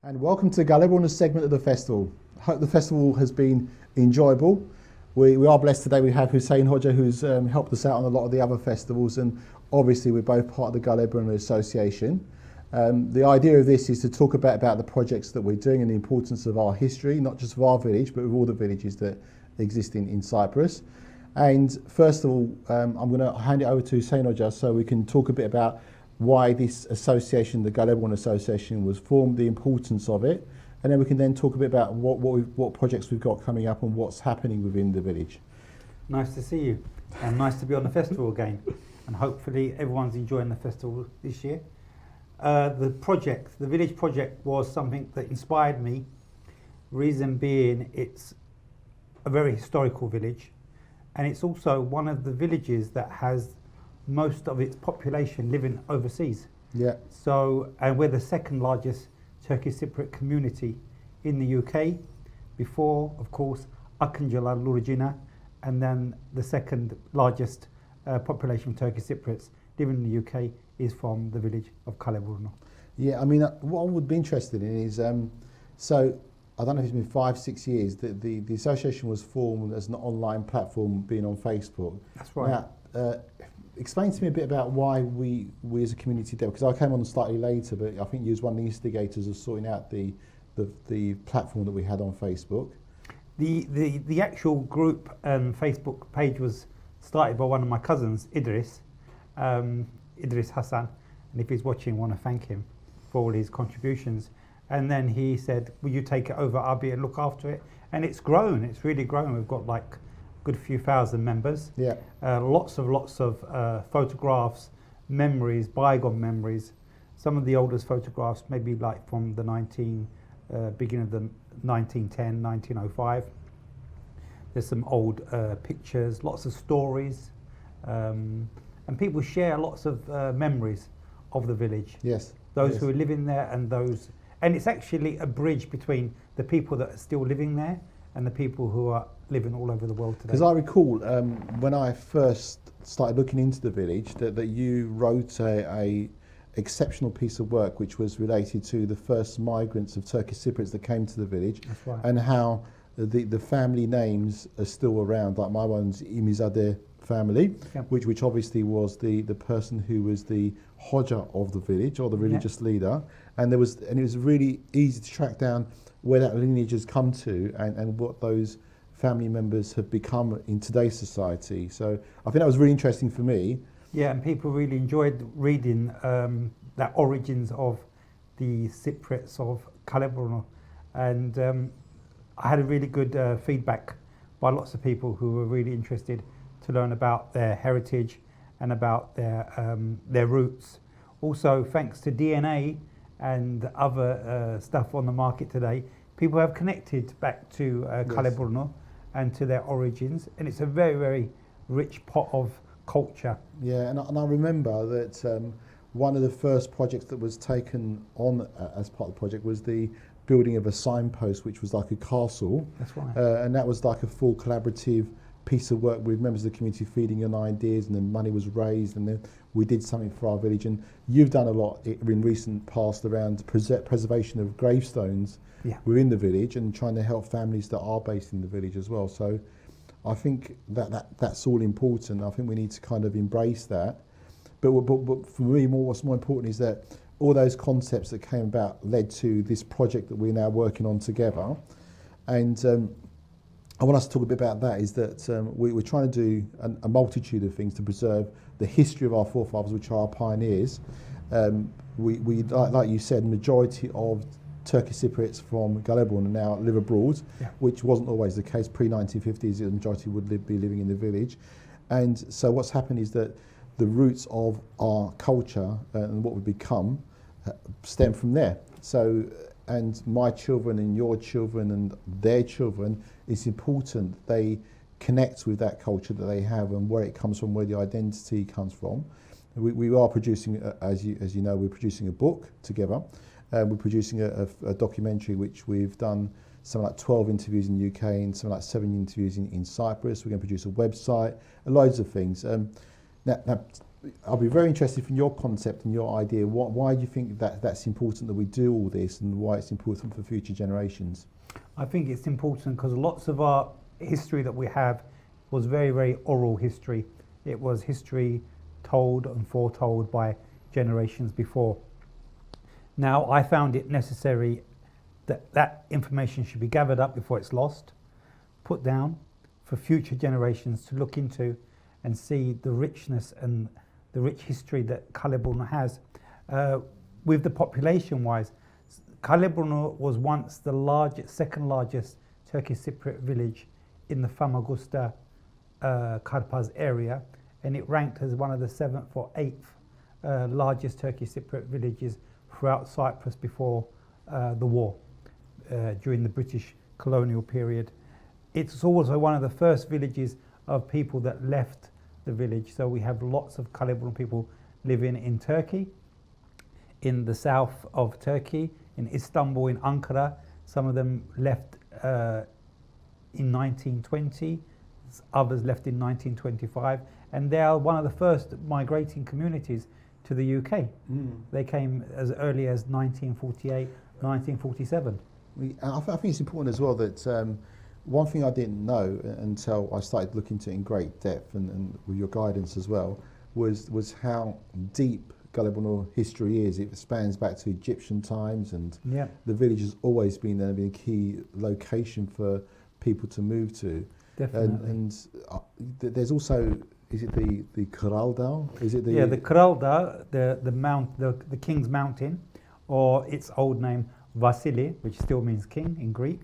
And welcome to Kaleburnu segment of the festival. Hope the festival has been enjoyable. We are blessed today. We have Hussein Hoja, who's helped us out on a lot of the other festivals, and obviously we're both part of the Kaleburnu Association. The idea of this is to talk about the projects that we're doing and the importance of our history, not just of our village, but of all the villages that exist in Cyprus. And first of all, I'm going to hand it over to Hussein Hoja so we can talk a bit about why this association, the Kaleburnu Association, was formed, the importance of it, and then we can then talk a bit about what projects we've got coming up and what's happening within the village. Nice to see you, and nice to be on the festival again, and hopefully everyone's enjoying the festival this year. The village project, was something that inspired me, reason being it's a very historical village, and it's also one of the villages that has most of its population living overseas. Yeah. So, and we're the second largest Turkish Cypriot community in the UK, before, of course, Akıncılar, Luricina, and then the second largest population of Turkish Cypriots living in the UK is from the village of Kaleburnu. Yeah, I mean, what I would be interested in is, so I don't know if it's been 5-6 years, that the association was formed as an online platform being on Facebook. That's right. Now, explain to me a bit about why we as a community did, because I came on slightly later, but I think you was one of the instigators of sorting out the platform that we had on Facebook. The actual group and Facebook page was started by one of my cousins, Idris Hassan, and if he's watching, I want to thank him for all his contributions. And then he said, will you take it over, Abi, and look after it? And it's grown, it's really grown. We've got like good few thousand members. Yeah. Lots of photographs, memories, bygone memories. Some of the oldest photographs, maybe like from the beginning of the 1910, 1905. There's some old pictures, lots of stories, and people share lots of memories of the village. Yes. Those who are living there and those, and it's actually a bridge between the people that are still living there and the people who are living all over the world today. Because I recall when I first started looking into the village that you wrote a exceptional piece of work which was related to the first migrants of Turkish Cypriots that came to the village. That's right. And how the family names are still around, like my one's Imizadeh family, Yeah. which obviously was the person who was the Hoja of the village, or the religious leader, and it was really easy to track down where that lineage has come to and what those family members have become in today's society. So I think that was really interesting for me. Yeah, and people really enjoyed reading that origins of the Cypriots of Kaleburnu, and I had a really good feedback by lots of people who were really interested to learn about their heritage and about their roots. Also, thanks to DNA and other stuff on the market today, people have connected back to Kaleburnu and to their origins, and it's a very, very rich pot of culture. Yeah, and I remember that one of the first projects that was taken on as part of the project was the building of a signpost, which was like a castle. That's right. And that was like a full collaborative piece of work with members of the community feeding in ideas, and then money was raised, and then we did something for our village. And you've done a lot in recent past around preservation of gravestones within the village and trying to help families that are based in the village as well. So I think that's all important. I think we need to kind of embrace that. But for me, what's more important is that all those concepts that came about led to this project that we're now working on together. And I want us to talk a bit about that, is that we're trying to do a multitude of things to preserve the history of our forefathers, which are our pioneers. We like you said, majority of Turkish Cypriots from Kaleburnu now live abroad, which wasn't always the case. Pre-1950s, the majority would be living in the village. And so what's happened is that the roots of our culture and what we become stem from there. So, and my children and your children and their children, it's important they connect with that culture that they have and where it comes from, where the identity comes from. We are producing, as you know, we're producing a book together. We're producing a documentary which we've done something like 12 interviews in the UK and something like 7 interviews in Cyprus. We're going to produce a website and loads of things. Now, I'll be very interested in your concept and your idea. Why do you think that that's important that we do all this, and why it's important for future generations? I think it's important because lots of our history that we have was very, very oral history. It was history told and foretold by generations before. Now, I found it necessary that that information should be gathered up before it's lost, put down for future generations to look into and see the richness and the rich history that Kaleburnu has. With the population-wise, Kaleburnu was once the second largest Turkish Cypriot village in the Famagusta Karpaz area, and it ranked as one of the 7th or 8th largest Turkish Cypriot villages throughout Cyprus before the war, during the British colonial period. It's also one of the first villages of people that left the village. So we have lots of Kaleburnu people living in Turkey, in the south of Turkey, in Istanbul, in Ankara. Some of them left in 1920, others left in 1925, and they are one of the first migrating communities to the UK. They came as early as 1948, 1947. I think it's important as well that one thing I didn't know until I started looking into it in great depth, and with your guidance as well, was how deep Kaleburnu history is. It spans back to Egyptian times, and the village has always been there, been a key location for people to move to. Definitely. And there's also, is it the Kral Dağ? Is it the the Kral Dağ, the King's Mountain, or its old name Vasili, which still means king in Greek.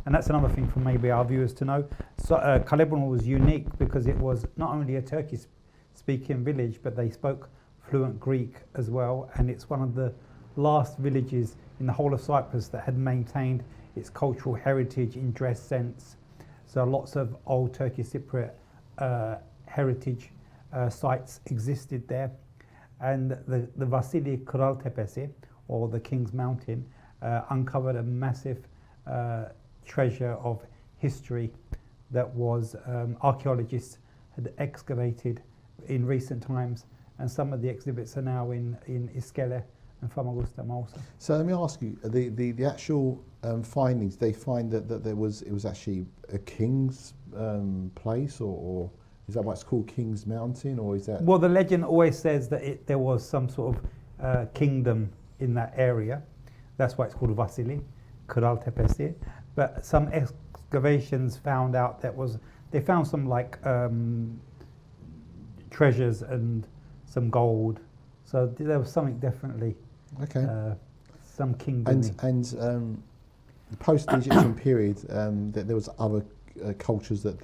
And that's another thing for maybe our viewers to know. So Kaleburnu was unique because it was not only a Turkish-speaking village, but they spoke fluent Greek as well. And it's one of the last villages in the whole of Cyprus that had maintained its cultural heritage in dress sense. So lots of old Turkish Cypriot heritage sites existed there. And the Vasili Kral Tepesi, or the King's Mountain, uncovered a massive treasure of history that was archaeologists had excavated in recent times, and some of the exhibits are now in Iskele and Famagusta also. So let me ask you, the actual findings, they find that it was actually a king's place, or is that why it's called King's Mountain, or is that? Well, the legend always says that there was some sort of kingdom in that area. That's why it's called Vasili Kral Tepesi. But some excavations found out they found some like treasures and some gold. So there was something definitely. Okay. Some kingdom. And post the Egyptian period, there was other cultures that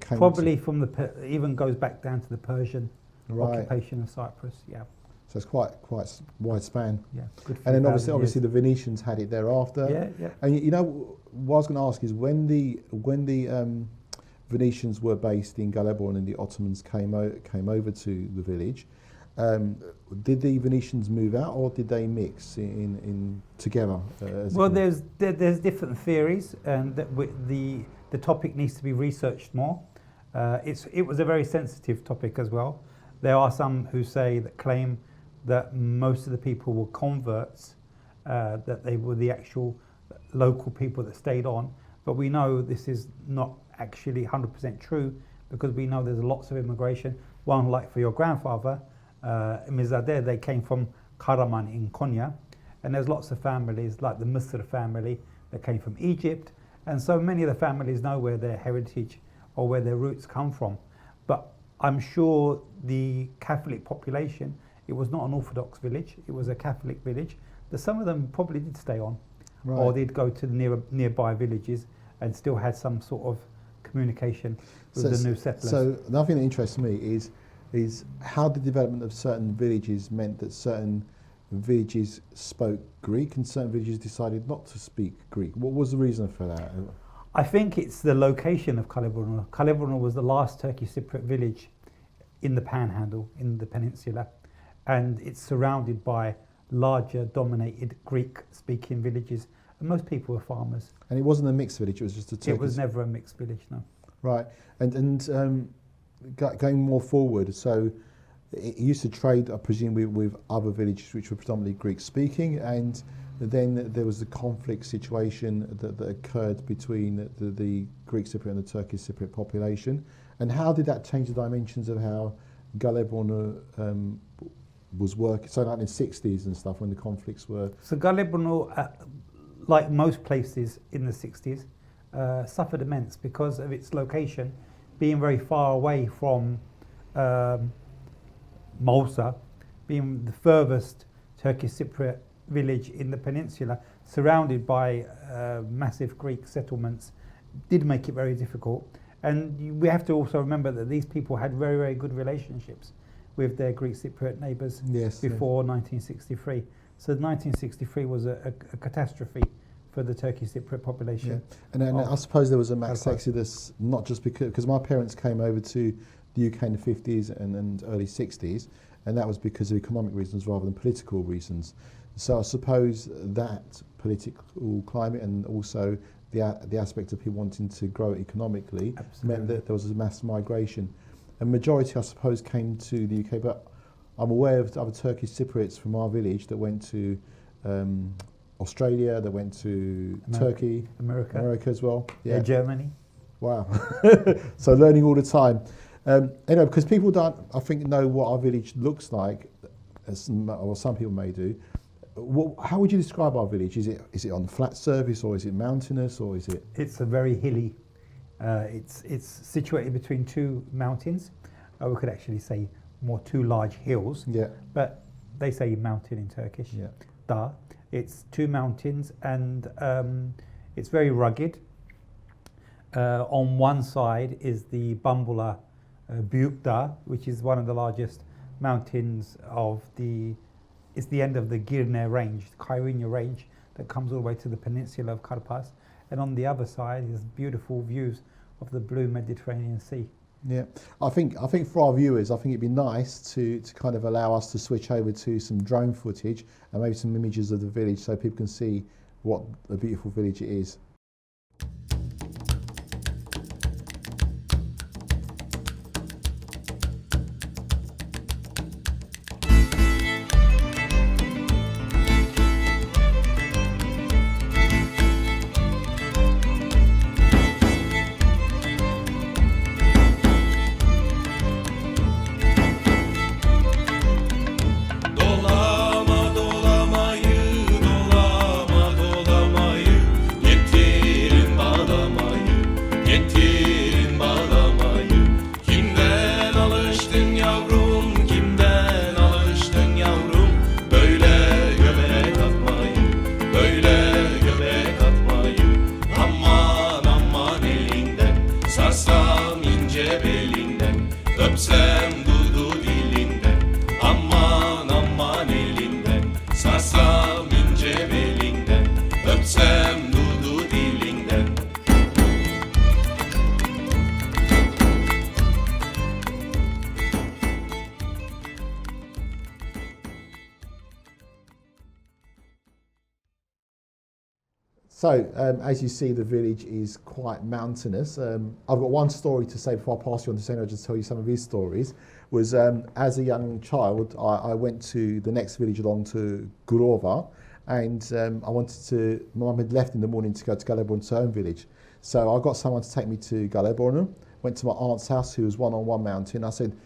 came. Probably from even goes back down to the Persian occupation of Cyprus. Yeah. So it's quite wide span. Yeah. Good. And then obviously the Venetians had it thereafter. Yeah. And you know what I was going to ask is when the Venetians were based in Kaleburnu and the Ottomans came over to the village, did the Venetians move out or did they mix in together? Well, there's different theories, and the topic needs to be researched more. It was a very sensitive topic as well. There are some who claim that most of the people were converts, that they were the actual local people that stayed on. But we know this is not actually 100% true, because we know there's lots of immigration. One, like for your grandfather, Mizadeh, they came from Karaman in Konya. And there's lots of families, like the Misr family, that came from Egypt. And so many of the families know where their heritage or where their roots come from. But I'm sure the Catholic population, it was not an Orthodox village, it was a Catholic village, that some of them probably did stay on, or they'd go to the nearby villages and still had some sort of communication with the new settlers. So another thing that interests me is how the development of certain villages meant that certain villages spoke Greek and certain villages decided not to speak Greek. What was the reason for that? I think it's the location of Kaleburnu. Kaleburnu was the last Turkish Cypriot village in the Panhandle, in the peninsula, and it's surrounded by larger dominated Greek-speaking villages, and most people were farmers. And it wasn't a mixed village, it was just a Turkish... It was never a mixed village, no. Right, and going more forward, so it used to trade, I presume, with other villages which were predominantly Greek speaking, and then there was the conflict situation that occurred between the Greek Cypriot and the Turkish Cypriot population. And how did that change the dimensions of how Kaleburnu was working, so like in the 60s and stuff when the conflicts were? So Kaleburnu, like most places in the 60s, suffered immense because of its location being very far away from Malta, being the furthest Turkish Cypriot village in the peninsula, surrounded by massive Greek settlements, did make it very difficult. And we have to also remember that these people had very, very good relationships with their Greek Cypriot neighbours before 1963. So 1963 was a catastrophe for the Turkish Cypriot population. And then I suppose there was a mass exodus, not just because my parents came over to the UK in the 50s and early 60s, and that was because of economic reasons rather than political reasons. So I suppose that political climate and also the aspect of people wanting to grow economically meant that there was a mass migration. A majority, I suppose, came to the UK, but I'm aware of other Turkish Cypriots from our village that went to Australia, that went to Turkey, America as well. Yeah, Germany. Wow. So learning all the time. Anyway, because people don't, I think, know what our village looks like, or some people may do. How would you describe our village? Is it on flat surface, or is it mountainous, or is it? It's a very hilly. It's situated between two mountains. We could actually say more two large hills. Yeah. But they say mountain in Turkish. Yeah. Da. It's two mountains, and it's very rugged. On one side is the Bambula Büyük Dağ, which is one of the largest mountains of it's the end of the Girne range, the Kyrenia range that comes all the way to the peninsula of Karpas. And on the other side is beautiful views of the blue Mediterranean Sea. Yeah, I think for our viewers, I think it'd be nice to kind of allow us to switch over to some drone footage and maybe some images of the village so people can see what a beautiful village it is. So, as you see, the village is quite mountainous. I've got one story to say before I pass you on to Senna, just tell you some of his stories. Was as a young child, I went to the next village along to Gurova, and my mum had left in the morning to go to Kaleburnu's own village. So I got someone to take me to Kaleburnu, went to my aunt's house, who was on one mountain. I said,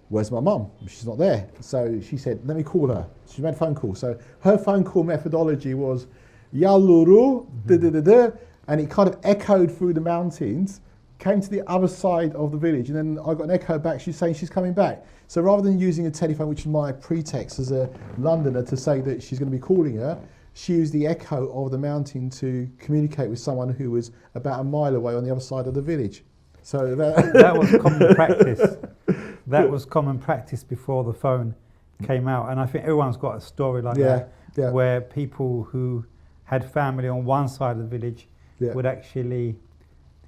"Where's my mum?" She's not there. So she said, "Let me call her." She made a phone call. So her phone call methodology was, Yalluru, and it kind of echoed through the mountains, came to the other side of the village, and then I got an echo back. She's saying she's coming back. So rather than using a telephone, which is my pretext as a Londoner to say that she's going to be calling her, she used the echo of the mountain to communicate with someone who was about a mile away on the other side of the village. So that was common practice. That was common practice before the phone came out, and I think everyone's got a story like that, where people who had family on one side of the village would actually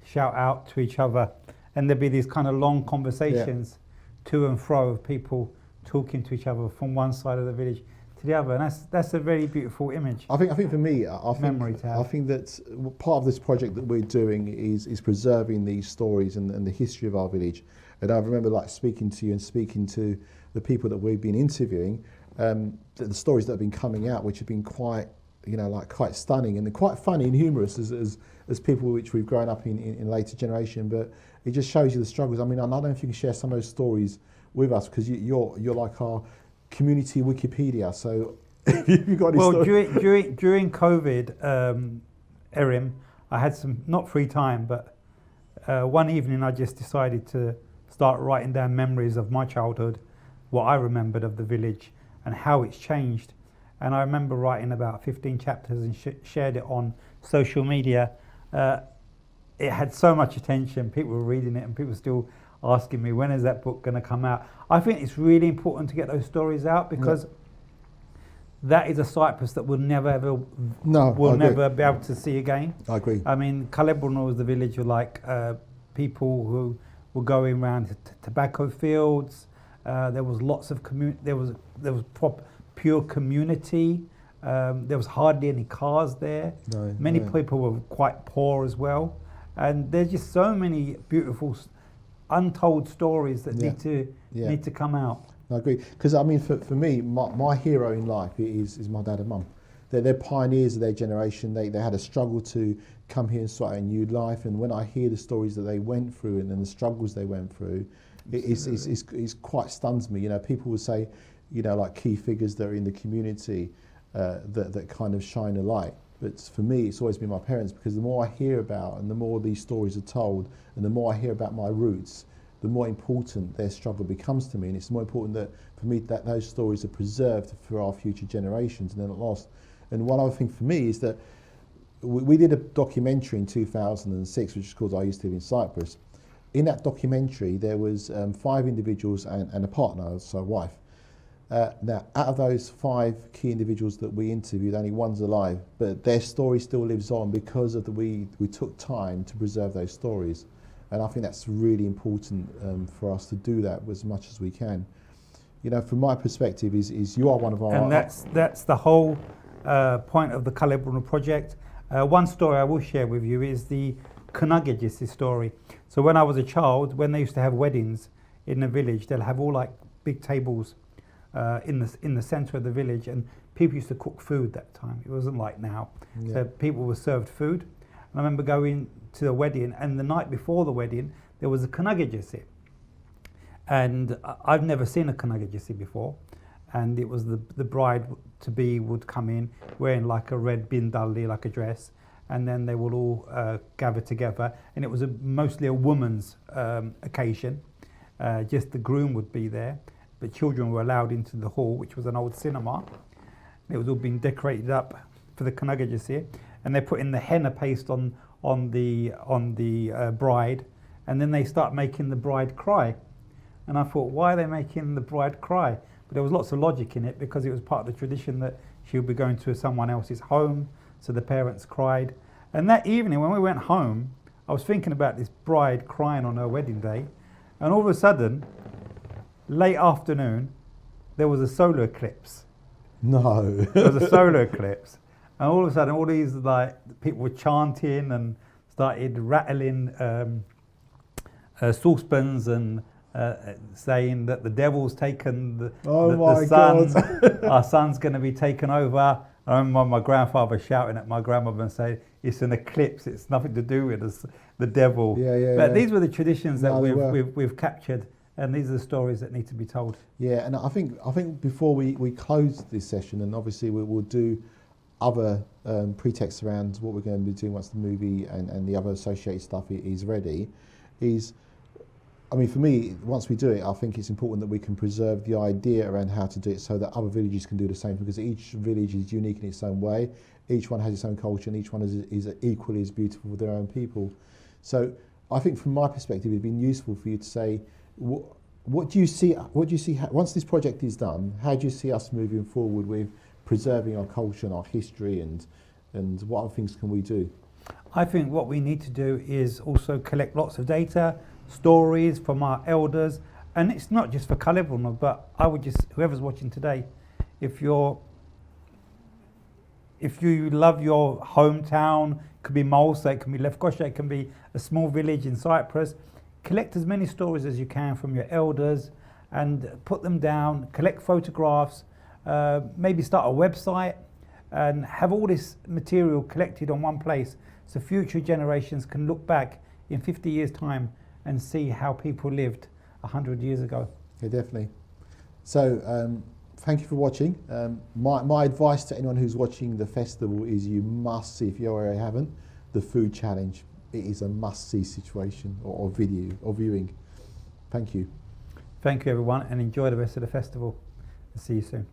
shout out to each other, and there'd be these kind of long conversations to and fro of people talking to each other from one side of the village to the other, and that's a very beautiful image. I think for me, memory to have. I think that part of this project that we're doing is preserving these stories and the history of our village. And I remember like speaking to you and speaking to the people that we've been interviewing, the stories that have been coming out, which have been quite, like quite stunning and quite funny and humorous as people which we've grown up in later generation. But it just shows you the struggles. I mean, I don't know if you can share some of those stories with us, because you're like our community Wikipedia. So you've got any stories? during COVID, Erin, I had some, not free time, but one evening I just decided to start writing down memories of my childhood, what I remembered of the village and how it's changed. And I remember writing about 15 chapters and shared it on social media. It had so much attention. People were reading it and people were still asking me, when is that book going to come out? I think it's really important to get those stories out, because that is a Cyprus that we'll never be able to see again. I agree. I mean, Kaleburnu was the village of like people who were going around tobacco fields. There was lots of there was pure community. There was hardly any cars there. Many people were quite poor as well, and there's just so many beautiful untold stories that need to come out. I agree, because I mean, for me, my hero in life is my dad and mum. They're pioneers of their generation. They had a struggle to come here and start a new life, and when I hear the stories that they went through and the struggles they went through, it's quite stuns me. People would say, like key figures that are in the community that kind of shine a light. But for me, it's always been my parents, because the more I hear about and the more these stories are told and the more I hear about my roots, the more important their struggle becomes to me. And it's more important that for me that those stories are preserved for our future generations and they're not lost. And one other thing for me is that we did a documentary in 2006, which is called I Used to Live in Cyprus. In that documentary, there was 5 individuals and a partner, so a wife. Now, out of those 5 key individuals that we interviewed, only one's alive, but their story still lives on because of we took time to preserve those stories. And I think that's really important for us to do that as much as we can. From my perspective, is you are one of our... And that's the whole point of the Kaleburnu project. One story I will share with you is the Kınagecesi story. So when I was a child, when they used to have weddings in the village, they'll have all like big tables in the centre of the village, and people used to cook food that time. It wasn't like now. So people were served food. And I remember going to the wedding, and the night before the wedding, there was a Kınagecesi. And I've never seen a Kınagecesi before. And it was the bride-to-be would come in wearing like a red bindalli, like a dress, and then they would all gather together. And it was mostly a woman's occasion. Just the groom would be there, but children were allowed into the hall, which was an old cinema. It was all being decorated up for the Kınagecesi, and they put in the henna paste on the bride, and then they start making the bride cry. And I thought, why are they making the bride cry? But there was lots of logic in it, because it was part of the tradition that she would be going to someone else's home, so the parents cried. And that evening when we went home, I was thinking about this bride crying on her wedding day, and all of a sudden, late afternoon, there was a solar eclipse. No. There was a solar eclipse. And all of a sudden, all these like people were chanting and started rattling saucepans and saying that the devil's taken the sun. Our son's going to be taken over. I remember my grandfather shouting at my grandmother and saying, "It's an eclipse. It's nothing to do with us, the devil." But these were the traditions that we've captured, and these are the stories that need to be told. Yeah, and I think before we close this session, and obviously we'll do other pretexts around what we're going to be doing once the movie and the other associated stuff is ready, I mean, for me, once we do it, I think it's important that we can preserve the idea around how to do it so that other villages can do the same, because each village is unique in its own way. Each one has its own culture, and each one is equally as beautiful with their own people. So I think from my perspective, it'd been useful for you to say, what do you see, once this project is done, how do you see us moving forward with preserving our culture and our history, and what other things can we do? I think what we need to do is also collect lots of data, stories from our elders, and it's not just for Kaleburnu, but I would just, whoever's watching today, if you love your hometown, it could be Malta, it can be Lefkoşa, it can be a small village in Cyprus, collect as many stories as you can from your elders and put them down, collect photographs, maybe start a website and have all this material collected on one place so future generations can look back in 50 years' time and see how people lived 100 years ago. Yeah, definitely. So thank you for watching. My advice to anyone who's watching the festival is you must see, if you already haven't, the food challenge. It is a must-see situation or video or viewing. Thank you. Thank you everyone and enjoy the rest of the festival. See you soon.